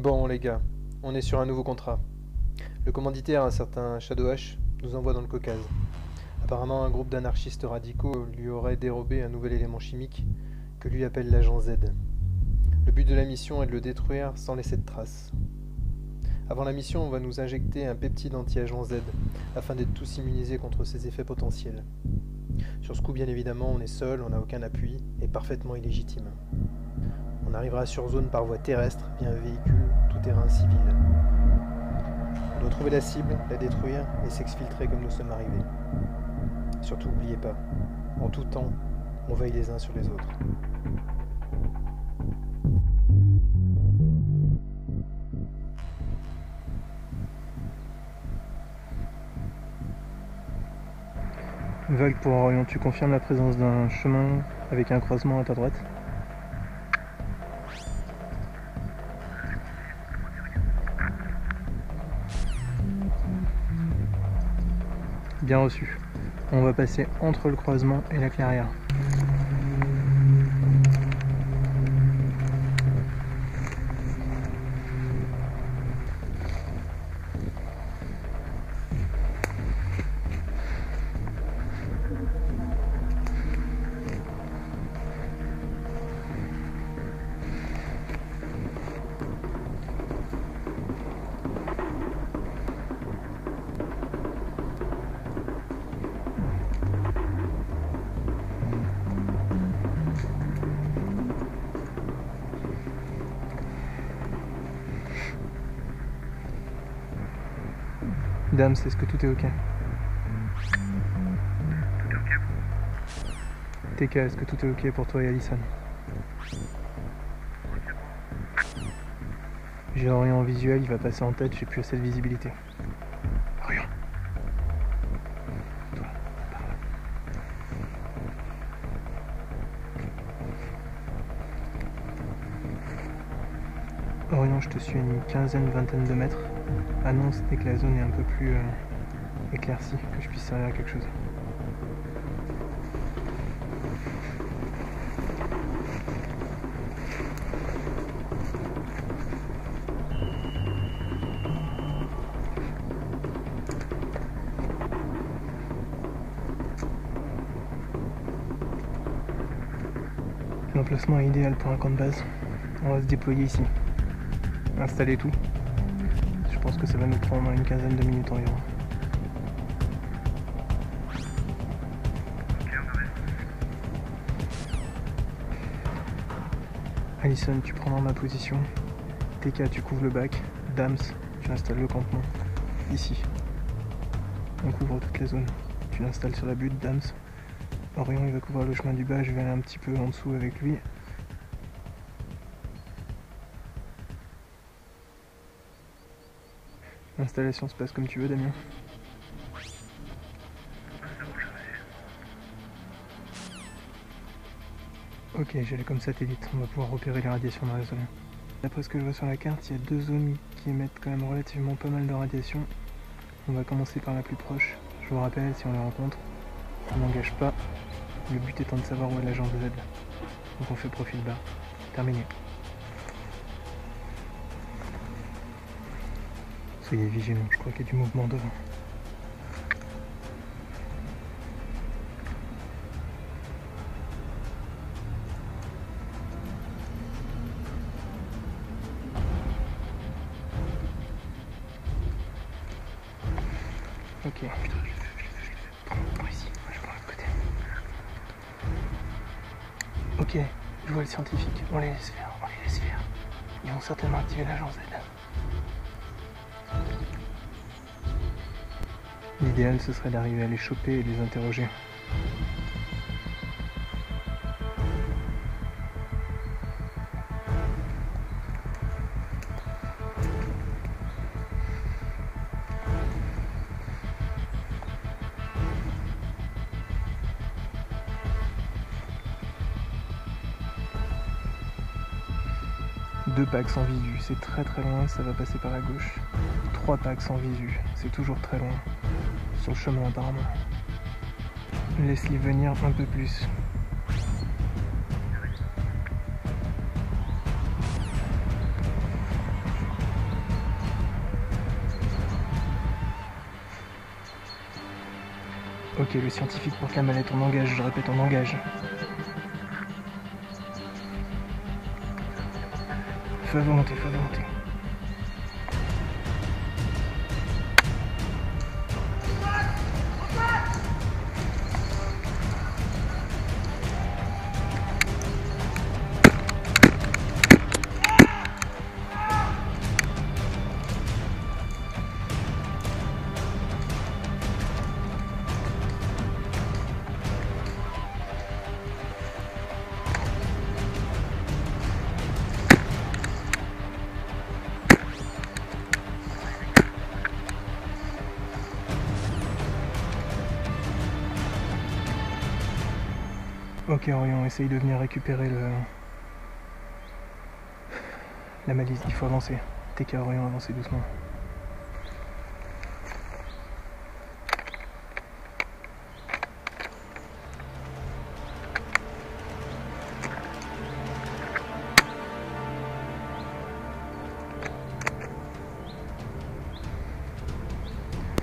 Bon les gars, on est sur un nouveau contrat. Le commanditaire, un certain Shadowhash, nous envoie dans le Caucase. Apparemment, un groupe d'anarchistes radicaux lui aurait dérobé un nouvel élément chimique que lui appelle l'agent Z. Le but de la mission est de le détruire sans laisser de traces. Avant la mission, on va nous injecter un peptide anti-agent Z, afin d'être tous immunisés contre ses effets potentiels. Sur ce coup, bien évidemment, on est seul, on n'a aucun appui, et parfaitement illégitime. On arrivera sur zone par voie terrestre, via un véhicule tout-terrain civil. On doit trouver la cible, la détruire, et s'exfiltrer comme nous sommes arrivés. Surtout, n'oubliez pas, en tout temps, on veille les uns sur les autres. Vague pour Orion, tu confirmes la présence d'un chemin avec un croisement à ta droite? Bien reçu. On va passer entre le croisement et la clairière. Dame, est-ce que tout est ok? Tout est ok. TK, est-ce que tout est ok pour toi et Allison? J'ai Orion en visuel, il va passer en tête, j'ai plus assez de visibilité. Orion. Toi, par là. Orion, je te suis à une vingtaine de mètres. Annonce dès que la zone est un peu plus éclaircie, que je puisse servir à quelque chose. L'emplacement est idéal pour un camp de base. On va se déployer ici. Installer tout. Je pense que ça va nous prendre une quinzaine de minutes environ. Ok, on arrive. Allison, tu prendras ma position. TK, tu couvres le bac. Dams, tu installes le campement. Ici. On couvre toute la zone. Tu l'installes sur la butte, Dams. Orion, il va couvrir le chemin du bas. Je vais aller un petit peu en dessous avec lui. L'installation se passe comme tu veux, Damien. C'est bon, j'arrive. Ok, j'allais comme satellite. On va pouvoir repérer les radiations dans la zone. D'après ce que je vois sur la carte, il y a deux zones qui émettent quand même relativement pas mal de radiations. On va commencer par la plus proche. Je vous rappelle, si on les rencontre, on n'engage pas. Le but étant de savoir où est l'agent Z. Donc on fait profil bas. Terminé. Soyez vigilants, je crois qu'il y a du mouvement devant. Ok. Prends ici, moi je prends l'autre côté. Ok, je vois le scientifique, on les laisse faire, Ils vont certainement activer l'agent Z. L'idéal ce serait d'arriver à les choper et les interroger. Deux packs sans visu, c'est très loin, ça va passer par la gauche. 3 packs sans visu, c'est toujours très loin. Sur le chemin apparemment. Laisse-les venir un peu plus. Ok, le scientifique porte la mallette, on engage, je répète, on engage. Feu à volonté, feu à volonté. Ok Orion, essaye de venir récupérer la malice, il faut avancer. TK Orion, avancez doucement.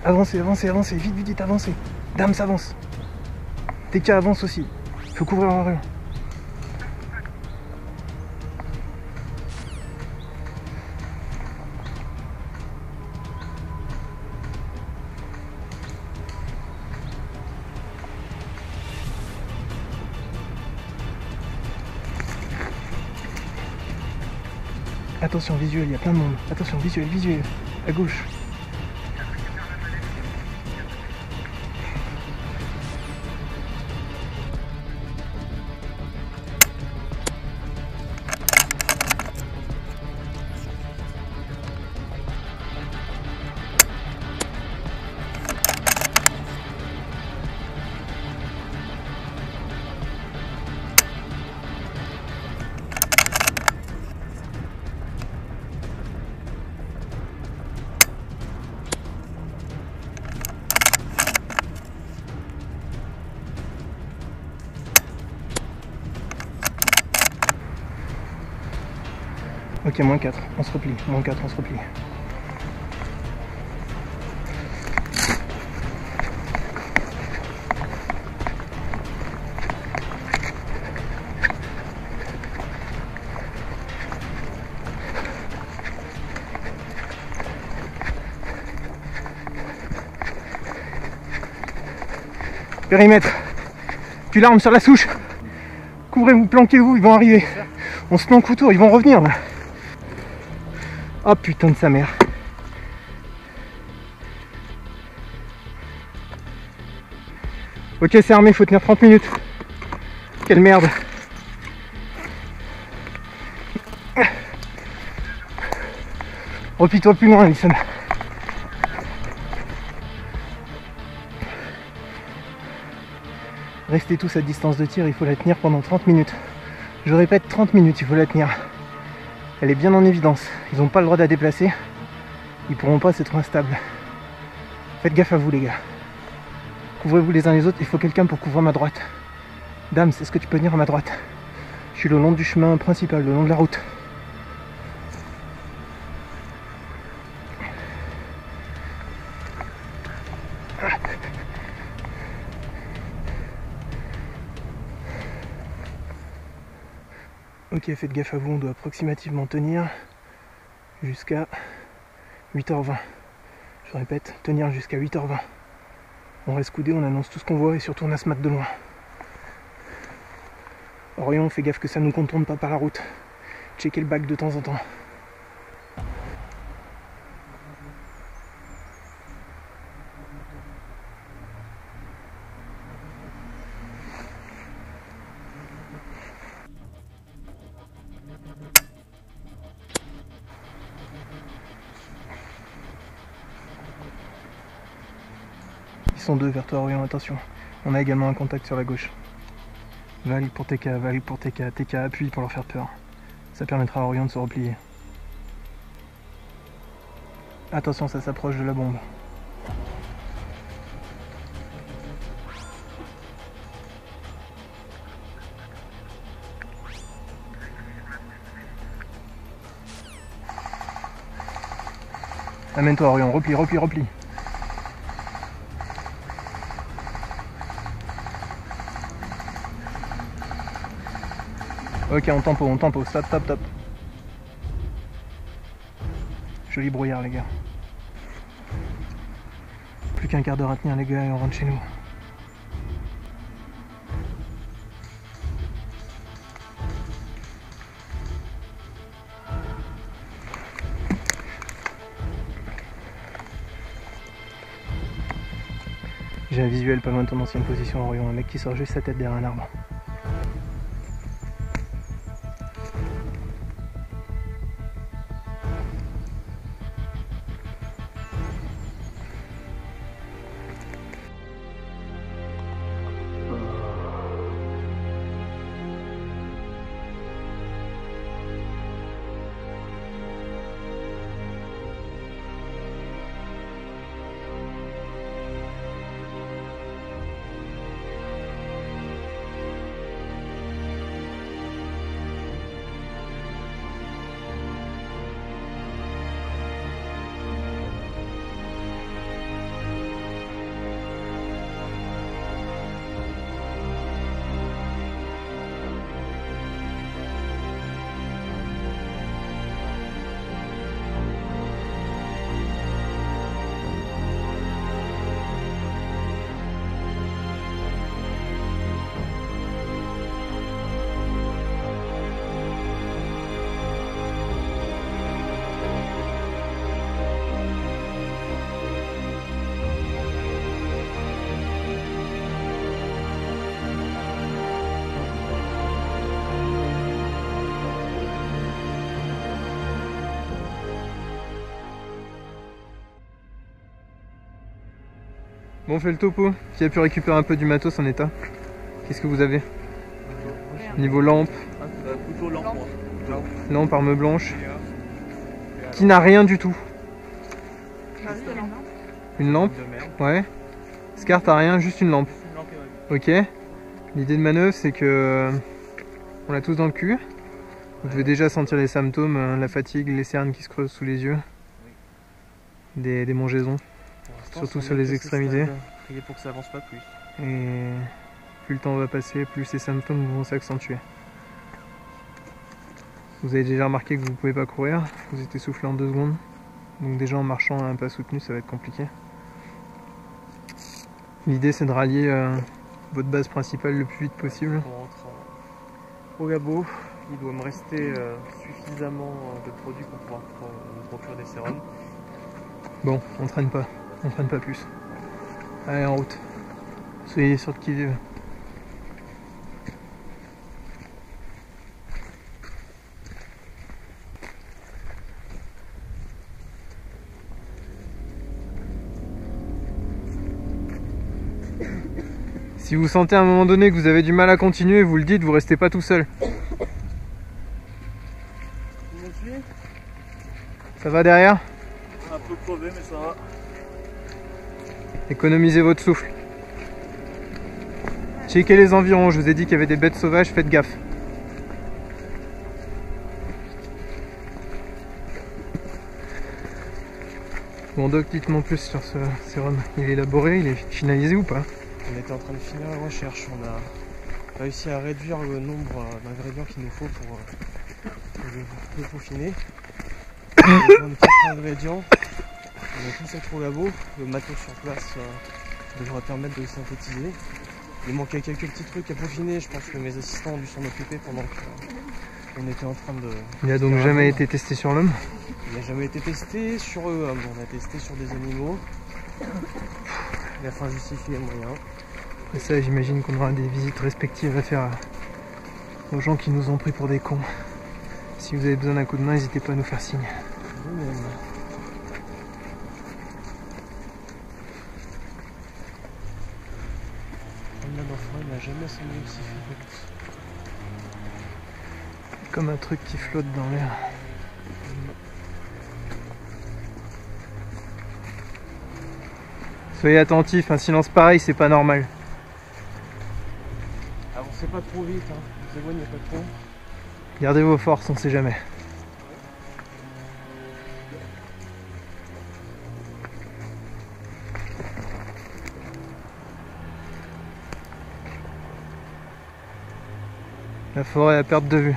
Avancez, avancez, avancez, vite, vite, vite, avancez. Dame s'avance. TK avance aussi. Faut couvrir Orion. Attention visuel, il y a plein de monde. Attention visuel, visuel. À gauche. Ok, moins 4, on se replie. Moins 4, on se replie. Périmètre. Tu l'armes sur la souche. Couvrez-vous, planquez-vous, ils vont arriver. On se planque autour, ils vont revenir là. Oh putain de sa mère. Ok, c'est armé, faut tenir 30 minutes. Quelle merde. Replie-toi plus loin, Alison. Restez tous à distance de tir, il faut la tenir pendant 30 minutes. Je répète, 30 minutes, il faut la tenir. Elle est bien en évidence. Ils n'ont pas le droit de la déplacer. Ils pourront pas, c'est trop instable. Faites gaffe à vous les gars. Couvrez-vous les uns les autres. Il faut quelqu'un pour couvrir ma droite. Dame, est-ce que tu peux venir à ma droite? Je suis le long du chemin principal, le long de la route. Ok, faites gaffe à vous, on doit approximativement tenir jusqu'à 8h20. Je répète, tenir jusqu'à 8h20. On reste coudé, on annonce tout ce qu'on voit et surtout on a ce mat de loin. Orion, fais gaffe que ça ne nous contourne pas par la route. Checkez le bac de temps en temps. Ils sont deux vers toi Orion, attention. On a également un contact sur la gauche. Valide pour TK, valide pour TK. TK appuie pour leur faire peur. Ça permettra à Orion de se replier. Attention, ça s'approche de la bombe. Amène-toi Orion, replie, replie, replie. Ok, on tempo, stop, stop, stop. Joli brouillard les gars. Plus qu'un quart d'heure à tenir les gars et on rentre chez nous. J'ai un visuel pas loin de ton ancienne position en rayon, un mec qui sort juste sa tête derrière un arbre. Bon, on fait le topo. Qui a pu récupérer un peu du matos en état? Qu'est-ce que vous avez? Niveau lampe. Plutôt lampe, moi. Lampe, arme blanche. Qui n'a rien du tout. Une lampe? Ouais. Scar, t'as rien, juste une lampe. Ok. L'idée de manœuvre, c'est que on l'a tous dans le cul. Vous devez déjà sentir les symptômes, la fatigue, les cernes qui se creusent sous les yeux. Des démangeaisons. Surtout sur les extrémités. Priez pour que ça avance pas plus. Et plus le temps va passer, plus ces symptômes vont s'accentuer. Vous avez déjà remarqué que vous ne pouvez pas courir, vous êtes essoufflé en 2 secondes. Donc déjà en marchant à un pas soutenu, ça va être compliqué. L'idée c'est de rallier votre base principale le plus vite possible. On rentre au labo. Il doit me rester suffisamment de produits pour pouvoir me procurer des sérums. Bon, on traîne pas plus. Allez, en route. Soyez sûr de qui vive. Si vous sentez à un moment donné que vous avez du mal à continuer, vous le dites, vous restez pas tout seul. Vous me suivez? Ça va derrière? Un peu crevé, mais ça va. Économisez votre souffle. Checkez les environs, je vous ai dit qu'il y avait des bêtes sauvages, faites gaffe. Bon Doc, dites-moi plus sur ce sérum. Il est élaboré, il est finalisé ou pas? On était en train de finir la recherche, on a réussi à réduire le nombre d'ingrédients qu'il nous faut pour le peaufiner. On a 4 ingrédients, on a tout ça au labo, le matos sur place devrait permettre de le synthétiser. Il manquait quelques petits trucs à peaufiner, je pense que mes assistants ont dû s'en occuper pendant qu'on était en train de... Il n'a donc jamais été testé sur l'homme? Il n'a jamais été testé sur eux, hein. On a testé sur des animaux. La fin justifie les moyens. Après ça, j'imagine qu'on aura des visites respectives à faire aux gens qui nous ont pris pour des cons. Si vous avez besoin d'un coup de main, n'hésitez pas à nous faire signe. Vous-même. Promenade en forêt n'a jamais semblé aussi fréquente. Comme un truc qui flotte dans l'air. Soyez attentifs, un silence pareil, c'est pas normal. Avancez pas trop vite, hein. Vous éloignez pas trop. Gardez vos forces, on sait jamais. La forêt à perte de vue.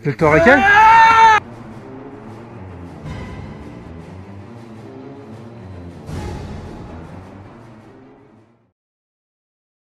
Le chloralcal?